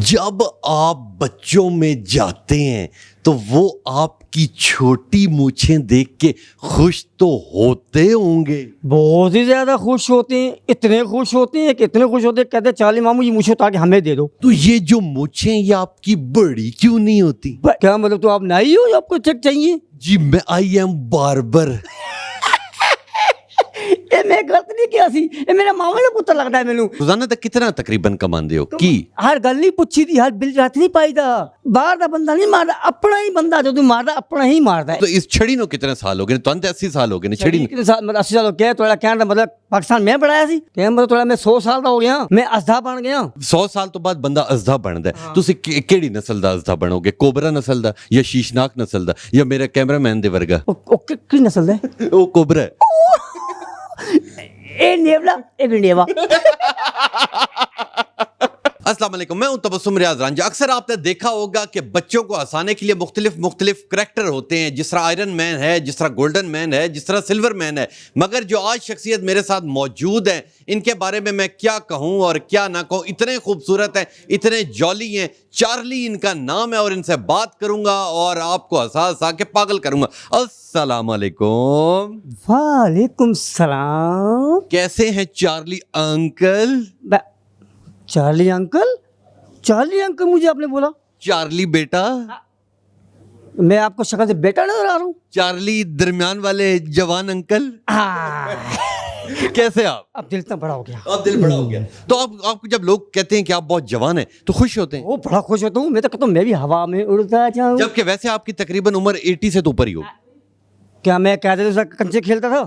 جب آپ بچوں میں جاتے ہیں تو وہ آپ کی چھوٹی مونچھیں دیکھ کے خوش تو ہوتے ہوں گے؟ بہت ہی زیادہ خوش ہوتے ہیں، اتنے خوش ہوتے ہیں کہ اتنے خوش ہوتے ہیں کہتے ہیں چالی ماموں یہ مجھے اٹھا کے ہمیں دے دو. تو یہ جو مونچھیں یہ آپ کی بڑی کیوں نہیں ہوتی؟ کیا مطلب تو آپ نائی ہو آپ کو چیک چاہیے؟ جی میں آئی ایم باربر. میں غلط نہیں کیا سی، میرا ماما نے پتر لگتا ہے مینوں. روزانہ تک کتنا تقریباً کماندے ہو کی؟ ہر گل نہیں پوچھی دی، ہر بل رات نہیں پائی دا. باہر دا بندہ نہیں ماردا، اپنا ہی بندہ جو ماردا اپنا ہی ماردا ہے. تو اس چھڑی نو کتنے سال ہو گئے؟ تو 80 سال ہو گئے چھڑی نو. مطلب 80 سال ہو گئے. تھوڑا کہنے دا مطلب پاکستان میں پڑھایا سی، کہ مطلب تھوڑا میں 100 سال دا ہو گیا، میں ازدھا بن گیا. 100 سال تو بعد بندہ ازدھا بندا ہے. تسی کیڑی نسل دا ازدھا بنو گے؟ کوبرا نسل دا یا شیشناک نسل دا یا میرا کیمرہ مین دے ورگا؟ او کی نسل ہے؟ او کوبرا ہے. اے نیولا اے بھی نیوا. السلام علیکم، میں ہوں تبسم ریاض رانجھا. اکثر آپ نے دیکھا ہوگا کہ بچوں کو ہنسانے کے لیے مختلف کریکٹر ہوتے ہیں، جس طرح آئرن مین ہے، جس طرح گولڈن مین ہے، جس طرح سلور مین ہے. مگر جو آج شخصیت میرے ساتھ موجود ہیں ان کے بارے میں کیا کہوں اور کیا نہ کہوں. اتنے خوبصورت ہیں، اتنے جولی ہیں. چارلی ان کا نام ہے اور ان سے بات کروں گا اور آپ کو ہنسا کے پاگل کروں گا. السلام علیکم. وعلیکم السلام. کیسے ہیں Charlie uncle? Charlie uncle? Charlie uncle مجھے آپ نے بولا؟ چارلی بیٹا. میں آپ کو شکل سے بیٹا نظر آ رہا ہوں؟ چارلی درمیان والے جوان انکل. کیسے آپ؟ اب دل اتنا بڑا ہو گیا. آپ دل بڑا ہو گیا. تو آپ کو جب لوگ کہتے ہیں کہ آپ بہت جوان ہیں تو خوش ہوتے ہیں؟ وہ بڑا خوش ہوتا ہوں. میں تو کہتا ہوں میں بھی ہوا میں اڑتا جاؤں. جبکہ ویسے آپ کی تقریباً عمر 80 سے تو اوپر ہی ہوگی. کیا میں کہتے تھے کنچے کھیلتا تھا؟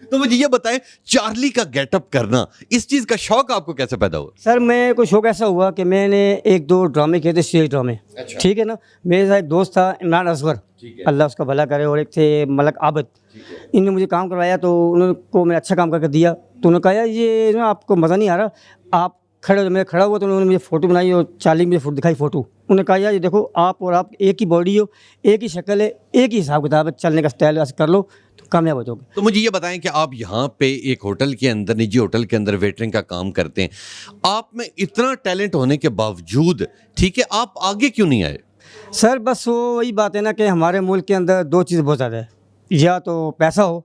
تو مجھے یہ بتائیں چارلی کا گیٹ اپ کرنا، اس چیز کا شوق آپ کو کیسے پیدا ہوا؟ سر میں کو شوق ایسا ہوا کہ میں نے 1-2 ڈرامے کیے تھے، اسٹیج ڈرامے. ٹھیک ہے نا. میرے ساتھ ایک دوست تھا عمران اصغر، اللہ اس کا بھلا کرے، اور ایک تھے ملک عابد. ان نے مجھے کام کروایا تو انہوں کو میں اچھا کام کر کے دیا. تو انہوں نے کہا یہ نا آپ کو مزہ نہیں آ رہا، آپ کھڑے ہو. میں کھڑا ہوا تو انہوں نے مجھے فوٹو بنائی اور چارلی مجھے فوٹو دکھائی فوٹو. انہوں نے کہا یار یہ دیکھو آپ اور آپ ایک ہی باڈی ہو، ایک ہی شکل ہے، ایک ہی حساب کتاب ہے، چلنے کا اسٹائل ایسے کر لو تو کامیاب ہو جاؤ گے. تو مجھے یہ بتائیں کہ آپ یہاں پہ ایک ہوٹل کے اندر، نجی ہوٹل کے اندر ویٹرنگ کا کام کرتے ہیں، آپ میں اتنا ٹیلنٹ ہونے کے باوجود ٹھیک ہے آپ آگے کیوں نہیں آئے؟ سر بس وہی بات ہے نا کہ ہمارے ملک کے اندر 2 چیزیں بہت زیادہ ہے، یا تو پیسہ ہو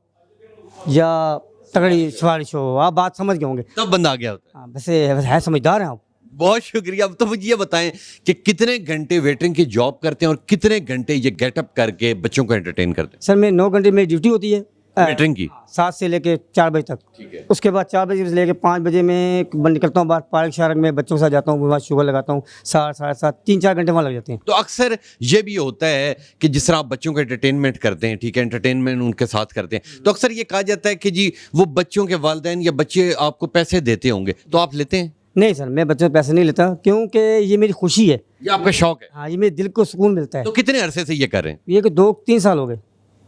یا تگڑی سفارش ہو. آپ بات سمجھ گئے ہوں گے. تب بندہ آ گیا ہوتا ہے. ویسے ہے سمجھدار ہیں آپ. بہت شکریہ. اب تو مجھے یہ بتائیں کہ کتنے گھنٹے ویٹرنگ کی جاب کرتے ہیں اور کتنے گھنٹے یہ گیٹ اپ کر کے بچوں کو انٹرٹین کرتے ہیں؟ سر میں 9 گھنٹے میری ڈیوٹی ہوتی ہے ویٹرنگ کی، 7 سے لے کے 4 بجے تک. اس کے بعد 4 بجے سے لے کے 5 بجے میں نکلتا ہوں باہر پارک شارک میں، بچوں کے ساتھ جاتا ہوں، وہاں شوگر لگاتا ہوں. 7 3-4 گھنٹے وہاں لگ جاتے ہیں. تو اکثر یہ بھی ہوتا ہے کہ جس طرح آپ بچوں کو انٹرٹینمنٹ کرتے ہیں، ٹھیک ہے انٹرٹینمنٹ ان کے ساتھ کرتے ہیں، تو اکثر یہ کہا جاتا ہے کہ جی وہ بچوں کے والدین یا بچے آپ کو پیسے دیتے ہوں گے، تو آپ لیتے ہیں؟ نہیں سر میں بچوں سے پیسے نہیں لیتا، کیونکہ یہ میری خوشی ہے، یہ آپ کا شوق ہے. ہاں یہ میرے دل کو سکون ملتا ہے. تو کتنے عرصے سے یہ کر رہے ہیں؟ یہ کہ 2-3 سال ہو گئے.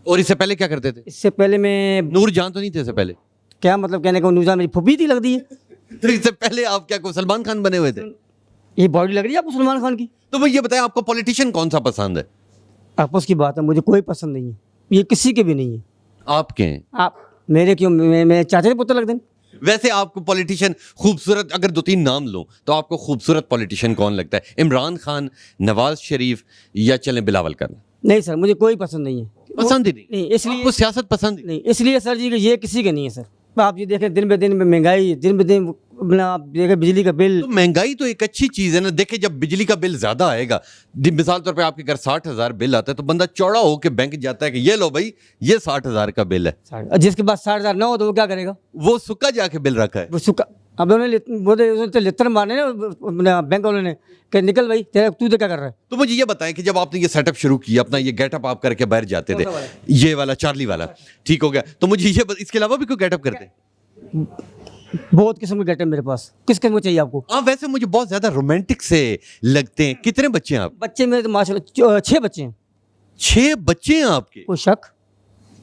اور اس سے پہلے کیا کرتے تھے؟ اس سے پہلے میں نور جان تو نہیں تھے اس سے پہلے؟ کیا مطلب کہنے کا، نوجان میری پھوپھی تھی لگ دی ہے. تو اس سے پہلے آپ کیا کوئی سلمان خان بنے ہوئے تھے؟ یہ باڈی لگ رہی ہے آپ کو سلمان خان کی؟ تو وہ یہ بتائیں آپ کو پولیٹیشین کون سا پسند ہے؟ آپس کی بات ہے، مجھے کوئی پسند نہیں ہے، یہ کسی کے بھی نہیں ہے. آپ کے ہیں؟ آپ میرے کیوں، میں چاچا کے پتر لگ دیں. ویسے آپ کو پولیٹیشین خوبصورت اگر 2-3 نام لوں تو آپ کو خوبصورت پولیٹیشین کون لگتا ہے؟ عمران خان، نواز شریف یا چلیں بلاول کرنا؟ نہیں سر مجھے کوئی پسند نہیں ہے. پسند ہی نہیں؟ اس لیے آپ کو سیاست پسند ہی نہیں، اس لیے سر جی کہ یہ کسی کے نہیں ہے. سر آپ یہ دیکھیں دن بہ دن مہنگائی، دن بہ دن آپ دیکھیں بجلی کا بل. تو مہنگائی تو ایک اچھی چیز ہے نا. دیکھیں جب بجلی کا بل زیادہ آئے گا، مثال طور پہ آپ کے گھر 60,000 بل آتا ہے تو بندہ چوڑا ہو کے بینک جاتا ہے کہ یہ لو بھائی یہ 60,000 کا بل ہے. جس کے پاس 60,000 نہ ہو تو وہ کیا کرے گا؟ وہ سکا جا کے بل رکھا ہے. وہ سکا. اب انہوں نے لتر مارنے نا بینک والوں نے کہ نکل بھائی تو کیا کر رہا ہے. تو مجھے یہ بتائیں کہ جب آپ نے یہ سیٹ اپ شروع کیا اپنا، یہ گیٹ اپ آپ کر کے باہر جاتے تھے، یہ والا چارلی والا ٹھیک ہو گیا، تو مجھے یہ اس کے علاوہ بھی کوئی گیٹ اپ کرتے ہیں؟ بہت قسم کے گیٹ اپ میرے پاس. کس قسم کو چاہیے آپ کو؟ ویسے مجھے بہت زیادہ رومانٹک سے لگتے ہیں. کتنے بچے ہیں آپ؟ بچے میرے تو ماشاء اللہ 6 بچے ہیں. 6 بچے ہیں آپ کے؟ کوئی شک؟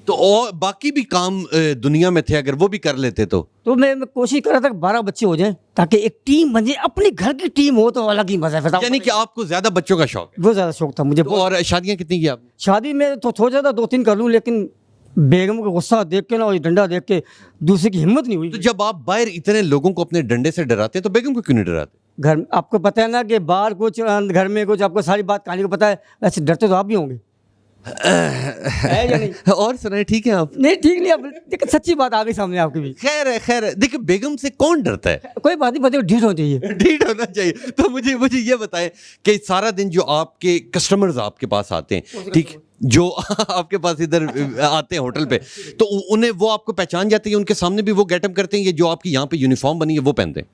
تو اور باقی بھی کام دنیا میں تھے، اگر وہ بھی کر لیتے تو میں کوشش کر رہا تھا کہ 12 بچے ہو جائیں تاکہ ایک ٹیم بن جائے. اپنے گھر کی ٹیم ہو تو الگ ہی مزہ ہے. یعنی کہ آپ کو زیادہ بچوں کا شوق ہے؟ بہت زیادہ شوق تھا مجھے. اور شادیاں کتنی کی آپ نے؟ شادی میں تو تھوڑا زیادہ 2-3 کر لوں، لیکن بیگم کا غصہ دیکھ کے نا اور ڈنڈا دیکھ کے دوسرے کی ہمت نہیں ہوئی. تو جب آپ باہر اتنے لوگوں کو اپنے ڈنڈے سے ڈراتے ہیں تو بیگم کو کیوں نہیں ڈراتے؟ گھر آپ کو پتہ ہے نا کہ باہر کچھ گھر میں کچھ آپ کو ساری بات کہانی کو پتہ ہے, ویسے ڈرتے تو آپ بھی ہوں گے, ہے یا نہیں؟ اور سنائیں, ٹھیک ہے آپ؟ نہیں ٹھیک نہیں, اب دیکھیں سچی بات آ گئی سامنے آپ کی بھی. خیر ہے, خیر ہے. دیکھیں بیگم سے کون ڈرتا ہے؟ کوئی بات نہیں, پتہ ڈھیٹ ہونا چاہیے. ڈھیٹ ہونا چاہیے. تو مجھے یہ بتائیں کہ سارا دن جو آپ کے کسٹمرز آپ کے پاس آتے ہیں, ٹھیک, جو آپ کے پاس ادھر آتے ہیں ہوٹل پہ, تو انہیں وہ آپ کو پہچان جاتے ہیں, ان کے سامنے بھی وہ گیٹ اپ کرتے ہیں, یہ جو آپ کی یہاں پہ یونیفارم بنی ہے وہ پہنتے ہیں؟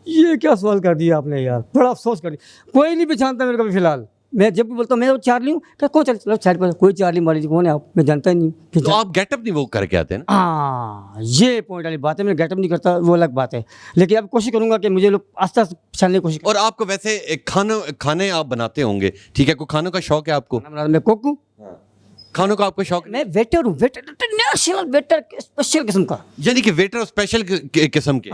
یہ کیا سوال کر دیا آپ نے یار, بڑا افسوس کر دیا. کوئی نہیں پہچانتا میرے کو بھی فی الحال. میں جب بھی بولتا ہوں میں چارلی ہوں, کہ کون چلو سائڈ پر, کوئی چارلی ماری جی کون ہے آپ, میں جانتا ہی نہیں. تو آپ گیٹ اپ نہیں وہ کر کے آتے ہیں نا؟ ہاں یہ پوائنٹ والی بات ہے, میں گیٹ اپ نہیں کرتا وہ الگ بات ہے, لیکن اب کوشش کروں گا کہ مجھے لوگ آستہ آستہ پہچاننے کی کوشش کریں. اور آپ کو ویسے کھانے آپ بناتے ہوں گے, ٹھیک ہے, کوئی کھانوں کا شوق ہے آپ کو؟ میں کوک ہوں, کھانوں کا آپ کو شوق؟ میں ویٹر ہوں, ویٹر انٹرنیشنل ویٹر, اسپیشل قسم کا, یعنی کہ ویٹر اسپیشل قسم کے.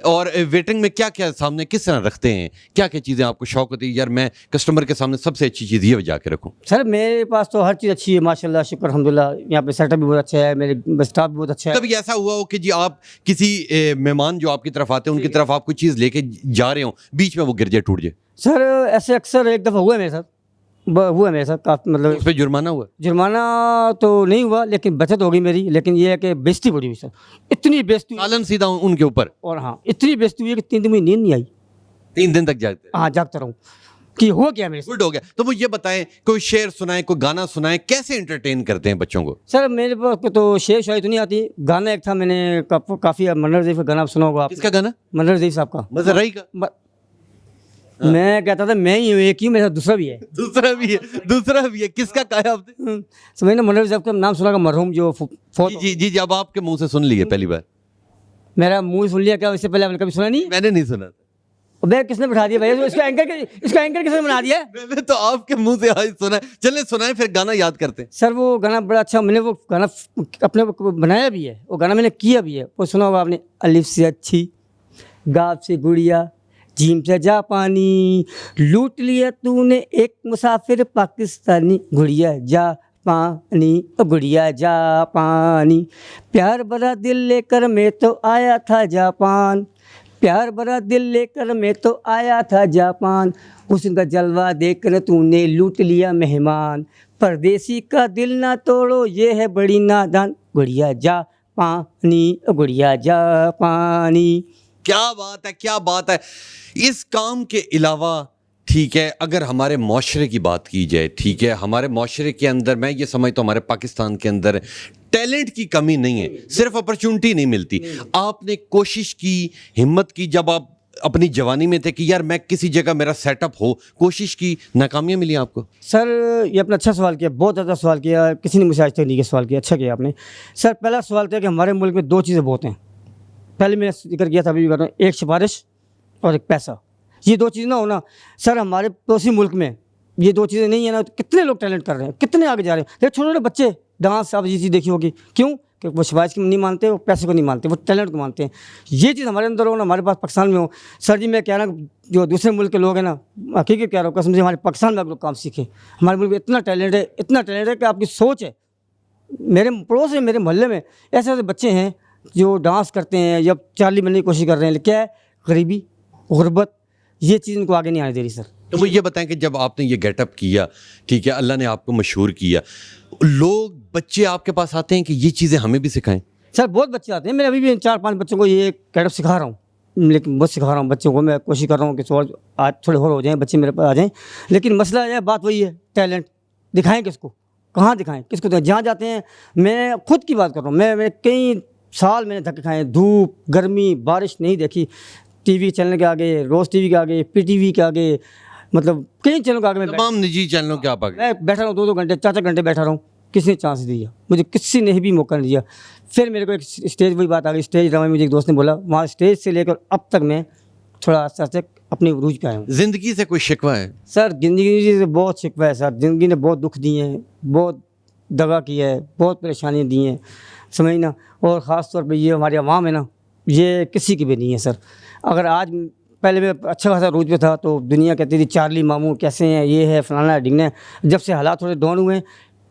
اور ویٹنگ میں کیا کیا سامنے کس طرح رکھتے ہیں, کیا کیا چیزیں آپ کو شوق ہوتی ہے, یار میں کسٹمر کے سامنے سب سے اچھی چیز یہ بجا کے رکھوں؟ سر میرے پاس تو ہر چیز اچھی ہے ماشاء اللہ, شکر الحمدللہ. یہاں پہ سیٹ اپ بھی بہت اچھا ہے, میرے اسٹاف بھی بہت اچھا ہے. کبھی ایسا ہوا ہو کہ جی آپ کسی مہمان جو آپ کی طرف آتے ہیں ان کی طرف آپ کوئی چیز لے کے جا رہے ہوں, بیچ میں وہ گر جائے, ٹوٹ جائے؟ سر ایسے اکثر ایک دفعہ ہوا ہے میرے ساتھ, ہوا ہے میرے ساتھ کافی, مطلب اس پہ جرمانہ ہوا؟ جرمانہ تو نہیں ہوا لیکن بچت ہو گئی میری, لیکن یہ ہے کہ بیزتی بڑی ہوئی سر, اتنی بیزتی ہوئی, سالن سیدھا ان کے اوپر. اور ہاں اتنی بیزتی ہوئی کہ 3 دن میں نیند نہیں آئی. 3 دن تک جاگتے؟ ہاں جاگتا رہوں کہ ہو گیا میرے ساتھ. گڈ ہو گیا. تو وہ یہ بتائیں, کوئی شعر سنائیں, کوئی گانا سنائیں, کیسے انٹرٹین کرتے ہیں بچوں کو؟ سر میرے پاس تو شعر شاعری تو نہیں آتی, گانا ایک تھا, میں نے کافی منر ضیف کا گانا سنا ہوگا آپ. کس کا گانا؟ منر ضیف صاحب کا. مظہر رئی کا؟ میں کہتا تھا میں ہی ہوں, ایک ہی, میرے ساتھ دوسرا بھی ہے. دوسرا بھی ہے. کس کا کہا آپ نے؟ میں نے منر صاحب کا نام سنا کا, مرحوم جو فوت. جی اب آپ کے منہ سے سن لیے پہلی بار. میرا منہ سن لیا کیا, اس سے پہلے آپ نے کبھی سنا نہیں؟ میں نے نہیں سنا. بھائی کس نے بٹھا دیا بھائی, اس کا اینکر کس نے بنا دیا؟ میں نے تو آپ کے منہ سے آج سنا. چلیں سنائیں, پھر گانا یاد کرتے ہیں. سر وہ گانا بڑا اچھا, میں نے وہ گانا اپنے بنایا بھی ہے, وہ گانا میں نے کیا بھی ہے, وہ سنا ہوگا آپ نے. الف سے اچھی, گاف سے گڑیا, جیم سے جاپانی, لوٹ لیا تو نے ایک مسافر پاکستانی, گڑیا جا پانی, گڑیا جا پانی, پیار بھرا دل لے کر میں تو آیا تھا جاپان, پیار بھرا دل لے کر میں تو آیا تھا جاپان, حسن کا جلوہ دیکھ کر تو نے لوٹ لیا مہمان, پردیسی کا دل نہ توڑو یہ ہے بڑی نادان, گڑیا جا پانی, گڑیا جا پانی. کیا بات ہے, کیا بات ہے. اس کام کے علاوہ, ٹھیک ہے, اگر ہمارے معاشرے کی بات کی جائے, ٹھیک ہے, ہمارے معاشرے کے اندر میں یہ سمجھتا ہوں ہمارے پاکستان کے اندر ٹیلنٹ کی کمی نہیں ہے, صرف اپرچونٹی نہیں ملتی. آپ نے کوشش کی, ہمت کی, جب آپ اپنی جوانی میں تھے کہ یار میں کسی جگہ میرا سیٹ اپ ہو, کوشش کی, ناکامیاں ملی آپ کو؟ سر یہ اپنا اچھا سوال کیا, بہت زیادہ سوال کیا, کسی نے مجھے آج تک نہیں سوال کیا, اچھا کیا آپ نے. سر پہلا سوال تھا کہ ہمارے ملک میں 2 چیزیں بہت ہیں. پہلے میں نے ذکر کیا تھا, ابھی بھی کر رہا ہوں, ایک سفارش اور ایک پیسہ. یہ 2 چیزیں نہ ہونا سر, ہمارے پڑوسی ملک میں یہ 2 چیزیں نہیں ہیں نا, کتنے لوگ ٹیلنٹ کر رہے ہیں, کتنے آگے جا رہے ہیں. دیکھ چھوٹے چھوٹے بچے ڈانس, آپ یہ چیز دیکھی ہوگی, کیوں کہ وہ سفارش کو نہیں مانتے, وہ پیسے کو نہیں مانتے, وہ ٹیلنٹ کو مانتے ہیں. یہ چیز ہمارے اندر ہو نا, ہمارے پاس پاکستان میں ہو. سر جی میں کہہ رہا ہوں, جو دوسرے ملک کے لوگ ہیں نا, حقیقت کہہ رہا ہوں قسم سے, ہمارے پاکستان میں آپ لوگ کام سیکھیں. ہمارے ملک میں اتنا ٹیلنٹ ہے, اتنا ٹیلنٹ ہے کہ آپ کی سوچ ہے. میرے پڑوس میں, میرے محلے میں ایسے ایسے بچے ہیں جو ڈانس کرتے ہیں یا چارلی بننے کی کوشش کر رہے ہیں, لیکن کیا ہے, غریبی, غربت, یہ چیز ان کو آگے نہیں آنے دے رہی. سر تو وہ یہ بتائیں کہ جب آپ نے یہ گیٹ اپ کیا, ٹھیک ہے, اللہ نے آپ کو مشہور کیا, لوگ بچے آپ کے پاس آتے ہیں کہ یہ چیزیں ہمیں بھی سکھائیں؟ سر بہت بچے آتے ہیں, میں ابھی بھی 4-5 بچوں کو یہ گیٹ اپ سکھا رہا ہوں, لیکن بہت سکھا رہا ہوں بچوں کو. میں کوشش کر رہا ہوں کہ آج تھوڑے اور ہو جائیں بچے میرے پاس آ جائیں, لیکن مسئلہ یہ بات وہی ہے, ٹیلنٹ دکھائیں کس کو, کہاں دکھائیں, کس کو دکھائیں. جہاں جاتے ہیں, میں خود کی بات کر رہا ہوں, میں کئی سال میں نے دھکے کھائے, دھوپ, گرمی, بارش نہیں دیکھی, ٹی وی چینل کے آگے, روز ٹی وی کے آگے, پی ٹی وی کے آگے, مطلب کئی چینلوں کے آگے, میں تمام نجی چینلوں کے آپ آگے میں بیٹھا رہا ہوں, 2-2 گھنٹے 4-4 گھنٹے بیٹھا رہا ہوں, کسی نے چانس نہیں دیا مجھے, کسی نے بھی موقع نہیں دیا. پھر میرے کو ایک اسٹیج وہی بات آ گئی, اسٹیج ڈرامے, مجھے ایک دوست نے بولا, وہاں اسٹیج سے لے کر اب تک میں تھوڑا آہستہ آہستہ اپنے عروج پہ آیا ہوں. زندگی سے کوئی شکوہ ہے؟ سر زندگی سے بہت شکوہ ہے سر, زندگی نے بہت دکھ دیے ہیں, بہت دغا کیا ہے, بہت پریشانیاں دی ہیں, سمجھنا. اور خاص طور پہ یہ ہماری عوام ہے نا, یہ کسی کی بھی نہیں ہے سر. اگر آج پہلے میں اچھا خاصا عروج پہ تھا تو دنیا کہتی تھی چارلی ماموں کیسے ہیں, یہ ہے فلانا ڈھنگنا ہے. جب سے حالات تھوڑے ڈاؤن ہوئے ہیں,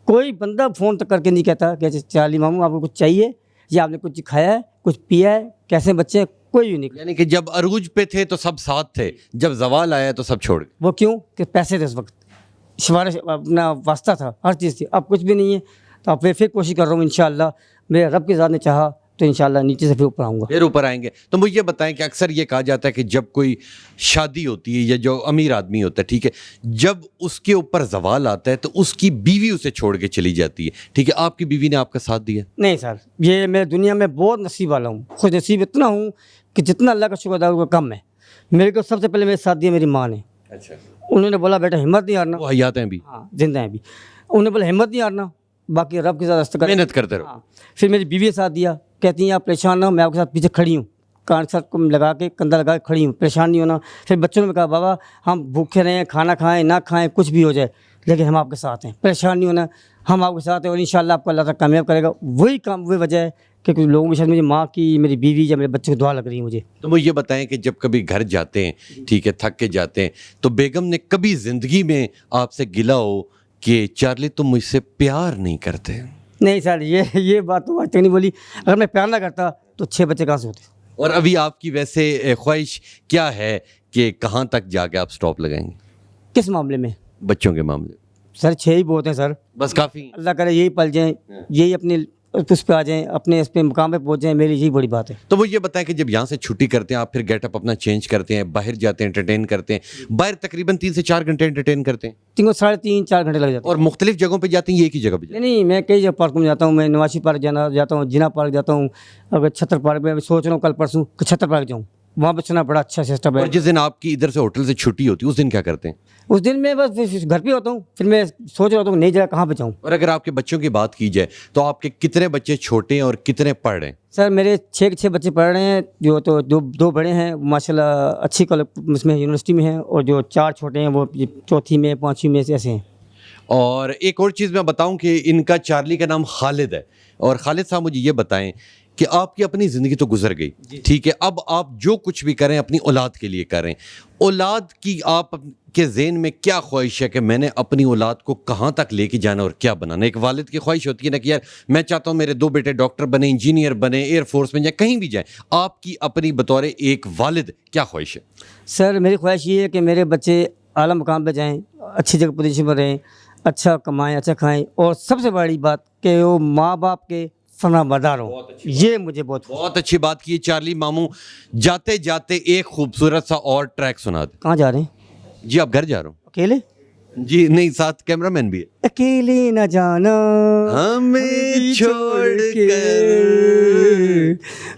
کوئی بندہ فون تک کر کے نہیں کہتا کہ چارلی ماموں آپ کو کچھ چاہیے, یا آپ نے کچھ کھایا ہے, کچھ پیا ہے, کیسے بچے ہیں, کوئی بھی نہیں. یعنی کہ جب عروج پہ تھے تو سب ساتھ تھے, جب زوال آیا تو سب چھوڑ گئے. وہ کیوں کہ پیسے تھے اس وقت, سفارش اپنا واسطہ تھا, ہر چیز تھی. اب کچھ بھی نہیں ہے, تو اب پھر کوشش کر رہا ہوں انشاءاللہ, میرے رب کی ذات نے چاہا تو انشاءاللہ نیچے سے پھر اوپر آؤں گا. پھر اوپر آئیں گے. تو مجھے یہ بتائیں کہ اکثر یہ کہا جاتا ہے کہ جب کوئی شادی ہوتی ہے یا جو امیر آدمی ہوتا ہے, ٹھیک ہے, جب اس کے اوپر زوال آتا ہے تو اس کی بیوی اسے چھوڑ کے چلی جاتی ہے, ٹھیک ہے, آپ کی بیوی نے آپ کا ساتھ دیا؟ نہیں سر, یہ میں دنیا میں بہت نصیب والا ہوں, خوش نصیب اتنا ہوں کہ جتنا اللہ کا شکر ادا کروں کم ہے. میرے کو سب سے پہلے میرے ساتھ دیا میری ماں نے. اچھا. انہوں نے بولا بیٹا ہمت نہیں ہارنا. وہ حیات ہیں بھی؟ ہاں زندہ ہیں بھی. انہوں نے بولا ہمت نہیں ہارنا, باقی رب کے ساتھ استقامت محنت کرتے رہو. ہاں. پھر میری بیوی نے ساتھ دیا, کہتی ہیں آپ پریشان نہ ہو, میں آپ کے ساتھ پیچھے کھڑی ہوں, کان سر کو لگا کے کندھا لگا کے کھڑی ہوں, پریشان نہیں ہونا. پھر بچوں نے کہا بابا ہم بھوکے رہیں, کھانا کھائیں نہ کھائیں کچھ بھی ہو جائے, لیکن ہم آپ کے ساتھ ہیں, پریشان نہیں ہونا, ہم آپ کے ساتھ ہیں, اور انشاءاللہ آپ کو اللہ تعالیٰ کامیاب کرے گا. وہی کام, وہی وجہ ہے کہ کچھ لوگوں کے ساتھ میری ماں کی, میری بیوی یا میرے بچوں کی دعا لگ رہی ہے مجھے. تو مجھے یہ بتائیں کہ جب کبھی گھر جاتے ہیں, ٹھیک ہے, تھک کے جاتے ہیں, تو بیگم نے کبھی زندگی میں آپ سے گلا ہو کہ چارلی تم مجھ سے پیار نہیں کرتے؟ نہیں سر, یہ بات تو آج تک نہیں بولی. اگر میں پیار نہ کرتا تو 6 بچے کہاں سے ہوتے. اور ابھی آپ کی ویسے خواہش کیا ہے کہ کہاں تک جا کے آپ سٹاپ لگائیں گے کس معاملے میں؟ بچوں کے معاملے؟ سر 6 ہی بہت ہیں سر, بس کافی ہیں؟ اللہ کرے یہی پل جائیں, یہی اپنے اس پہ آ جائیں, اپنے اس پہ مقام پہ پہنچ جائیں, میری یہی بڑی بات ہے. تو وہ یہ بتائیں کہ جب یہاں سے چھٹی کرتے ہیں آپ, پھر گیٹ اپ اپنا چینج کرتے ہیں, باہر جاتے ہیں, انٹرٹین کرتے ہیں, باہر تقریباً 3 سے 4 گھنٹے انٹرٹین کرتے ہیں, 3.5-4 گھنٹے لگ جاتے ہیں. اور مختلف جگہوں پہ جاتے ہیں, یہ ایک ہی جگہ پہ جاتے نہیں, میں کئی جگہ پارکوں میں جاتا ہوں. میں نواشی پارک جاتا ہوں, جنا پارک جاتا ہوں, اگر چھتر پارک میں سوچ رہا ہوں کل پرسوں کہ چھتر پارک جاؤں, وہاں پہ سنا بڑا اچھا سسٹم ہیں؟ ہے. اور جس دن آپ کی ادھر سے ہوٹل سے چھٹی ہوتی ہے اس دن کیا کرتے ہیں؟ اس دن میں بس گھر پہ ہوتا ہوں, پھر میں سوچ رہا ہوتا ہوں نئی جگہ کہاں پہ جاؤں. اور اگر آپ کے بچوں کی بات کی جائے تو آپ کے کتنے بچے چھوٹے ہیں اور کتنے پڑھ رہے ہیں؟ سر میرے 6 بچے پڑھ رہے ہیں, جو تو 2 بڑے ہیں ماشاءاللہ اچھی اس میں یونیورسٹی میں ہیں, اور جو 4 چھوٹے ہیں وہ 4تھی میں 5ویں میں سے ایسے ہیں. اور ایک اور چیز میں بتاؤں کہ ان کا چارلی کا نام خالد ہے. اور خالد صاحب مجھے یہ بتائیں کہ آپ کی اپنی زندگی تو گزر گئی, ٹھیک ہے, اب آپ جو کچھ بھی کریں اپنی اولاد کے لیے کریں. اولاد کی آپ کے ذہن میں کیا خواہش ہے کہ میں نے اپنی اولاد کو کہاں تک لے کے جانا اور کیا بنانا؟ ایک والد کی خواہش ہوتی ہے نا کہ یار میں چاہتا ہوں میرے 2 بیٹے ڈاکٹر بنیں, انجینئر بنیں, ایئر فورس میں جائیں, کہیں بھی جائیں. آپ کی اپنی بطور ایک والد کیا خواہش ہے؟ سر میری خواہش یہ ہے کہ میرے بچے اعلیٰ مقام پہ جائیں, اچھی جگہ پوزیشن پر رہیں, اچھا کمائیں, اچھا کھائیں, اور سب سے بڑی بات کہ وہ ماں باپ کے فرما بردار ہوں. یہ مجھے بہت اچھی بات کی چارلی ماموں. جاتے جاتے ایک خوبصورت سا اور ٹریک سنا دیں. کہاں جا رہے ہیں؟ جی آپ گھر جا رہا ہوں. اکیلے؟ جی نہیں, ساتھ کیمرہ مین بھی ہے. اکیلے نہ جانا ہمیں چھوڑ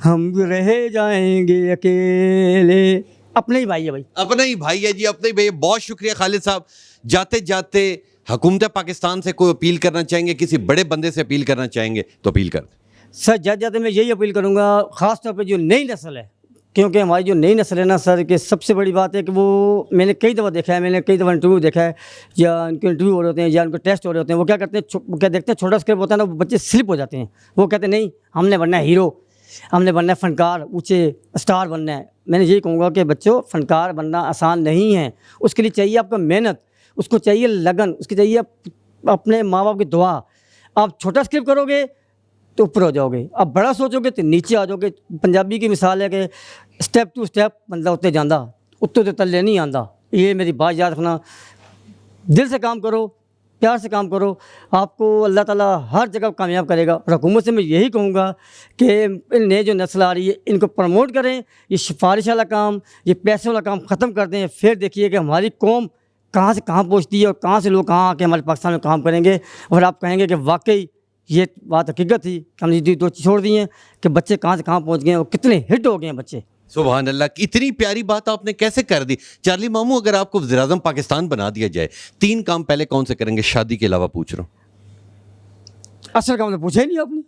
ہم رہ جائیں گے اکیلے. اپنے ہی بھائی ہے بھائی, اپنا ہی بھائی ہے جی, اپنے ہی بھائی. بہت شکریہ خالد صاحب. جاتے جاتے حکومت پاکستان سے کوئی اپیل کرنا چاہیں گے, کسی بڑے بندے سے اپیل کرنا چاہیں گے تو اپیل کر دیں. سر جاتے جاتے میں یہی اپیل کروں گا, خاص طور پہ جو نئی نسل ہے, کیونکہ ہماری جو نئی نسل ہے نا سر, کہ سب سے بڑی بات ہے کہ وہ میں نے کئی دفعہ دیکھا ہے, میں نے کئی دفعہ انٹرویو دیکھا ہے, یا ان کے انٹرویو ہو رہے ہوتے ہیں یا ان کے ٹیسٹ ہو رہے ہوتے ہیں, وہ کیا کرتے ہیں, کیا دیکھتے ہیں چھوٹا اسکرپٹ ہوتا ہے نا, وہ بچے سلپ ہو جاتے ہیں. وہ کہتے ہیں نہیں ہم نے بننا ہے ہیرو, ہم نے بننا ہے فنکار, اونچے اسٹار بننا ہے. میں نے یہی کہوں گا کہ بچوں فنکار بننا آسان نہیں ہے, اس کے لیے چاہیے آپ کو محنت, اس کو چاہیے لگن, اس کی چاہیے اپنے ماں باپ کی دعا. آپ چھوٹا اسکرپٹ کرو گے تو اوپر ہو جاؤ گے, آپ بڑا سوچو گے تو نیچے آ جاؤ گے. پنجابی کی مثال ہے کہ اسٹیپ ٹو اسٹیپ بندہ اتنے جانا, اتنے تلے نہیں آندا. یہ میری بات یاد رکھنا. دل سے کام کرو, پیار سے کام کرو, آپ کو اللہ تعالیٰ ہر جگہ کامیاب کرے گا. اور حکومت سے میں یہی کہوں گا کہ ان نئے جو نسل آ رہی ہے ان کو پروموٹ کریں. یہ سفارش والا کام, یہ پیسے والا کام ختم کر دیں. پھر دیکھیے کہ ہماری قوم کہاں سے کہاں پہنچتی ہے, اور کہاں سے لوگ کہاں آ کے ہمارے پاکستان میں کام کریں گے. اور آپ کہیں گے کہ واقعی یہ بات حقیقت تھی کہ ہم نے 2 چھوڑ دی ہیں کہ بچے کہاں سے کہاں پہنچ گئے ہیں, اور کتنے ہٹ ہو گئے ہیں بچے. سبحان اللہ, اتنی پیاری بات آپ نے کیسے کر دی. چارلی ماموں اگر آپ کو وزیر اعظم پاکستان بنا دیا جائے, 3 کام پہلے کون سے کریں گے شادی کے علاوہ؟ پوچھ رہا ہوں. اصل کام تو پوچھا ہی نہیں آپ نے.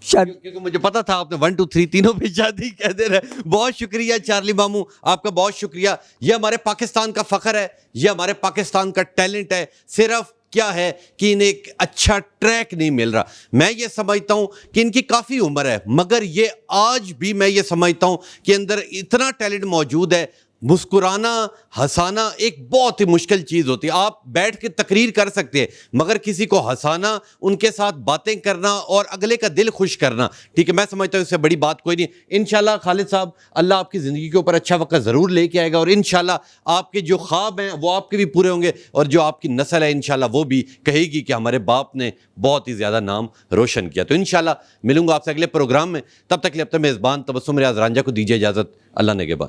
شادی کیونکہ مجھے پتا تھا آپ نے 1 2 3 تینوں پہ شادی کہہ دے رہے. بہت شکریہ چارلی ماموں, آپ کا بہت شکریہ. یہ ہمارے پاکستان کا فخر ہے, یہ ہمارے پاکستان کا ٹیلنٹ ہے. صرف کیا ہے کہ انہیں ایک اچھا ٹریک نہیں مل رہا. میں یہ سمجھتا ہوں کہ ان کی کافی عمر ہے, مگر یہ آج بھی میں یہ سمجھتا ہوں کہ اندر اتنا ٹیلنٹ موجود ہے. مسکرانا ہنسانا ایک بہت ہی مشکل چیز ہوتی ہے. آپ بیٹھ کے تقریر کر سکتے ہیں مگر کسی کو ہنسانا, ان کے ساتھ باتیں کرنا اور اگلے کا دل خوش کرنا, ٹھیک ہے, میں سمجھتا ہوں اس سے بڑی بات کوئی نہیں. انشاءاللہ خالد صاحب اللہ آپ کی زندگی کے اوپر اچھا وقت ضرور لے کے آئے گا, اور انشاءاللہ آپ کے جو خواب ہیں وہ آپ کے بھی پورے ہوں گے, اور جو آپ کی نسل ہے انشاءاللہ وہ بھی کہے گی کہ ہمارے باپ نے بہت ہی زیادہ نام روشن کیا. تو انشاءاللہ ملوں گا آپ سے اگلے پروگرام میں, تب تک کے لیے اپنا میزبان تبسم ریاض رانجھا کو دیجیے اجازت. اللہ نگہبان.